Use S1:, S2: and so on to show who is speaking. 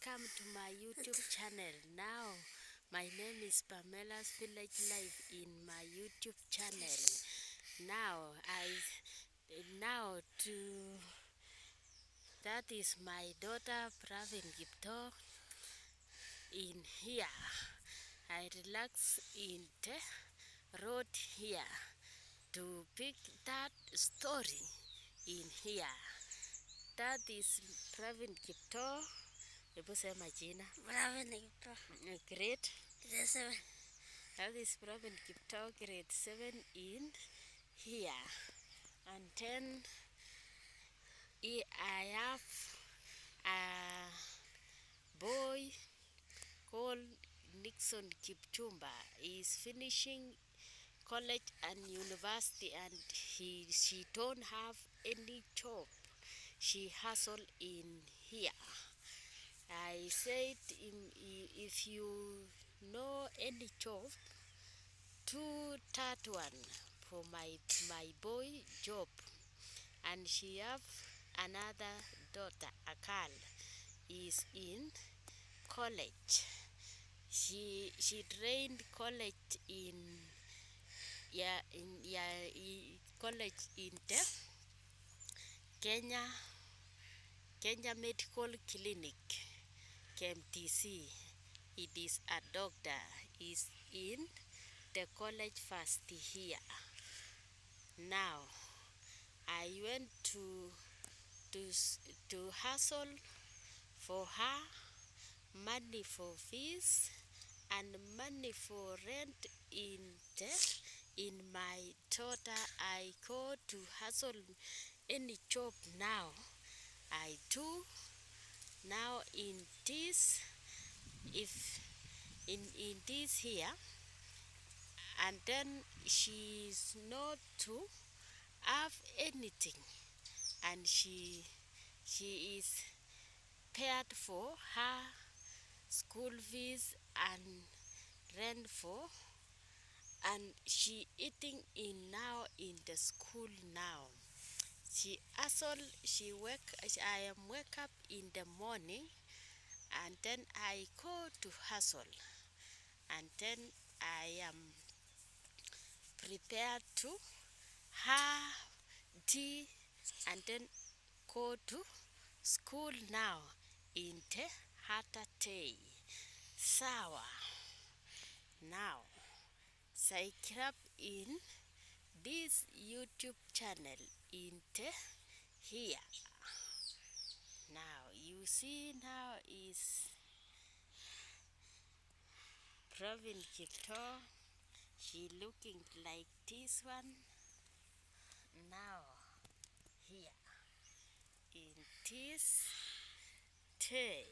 S1: welcome to my YouTube channel. Now, my name is Pamela's Village Life in my YouTube channel. Now that is my daughter Pravin Kipto in here. I relax in the road here to pick that story in here. That is Pravin Kipto. Hebu sema jina.
S2: Pravin Kipto.
S1: Grade.
S2: Grade 7.
S1: That is Pravin Kipto, grade 7 in here. And then I have a boy called Nixon Kipchumba. He's finishing college and university, and she don't have any job. She hustle in here. I said, if you know any job, that one for my boy job. And she have another daughter, a girl, is in college. She trained college in college in the Kenya Medical Clinic, KMTC. It is a doctor. Is in the college first here. Now, I went to hustle for her, money for fees and money for rent in my daughter. I go to hustle any job now. I do now in this, if in this here. And then she's not to have anything, and she is paid for her school fees and rent for, and she eating in now in the school now. She hustle, I am wake up in the morning, and then I go to hustle, and then I am prepared to have tea, and then go to school now in the Hata day. Sawa. Now, subscribe in this YouTube channel in the here. Now, you see now is Pravin Kipto. She looking like this one. Now, here in this day.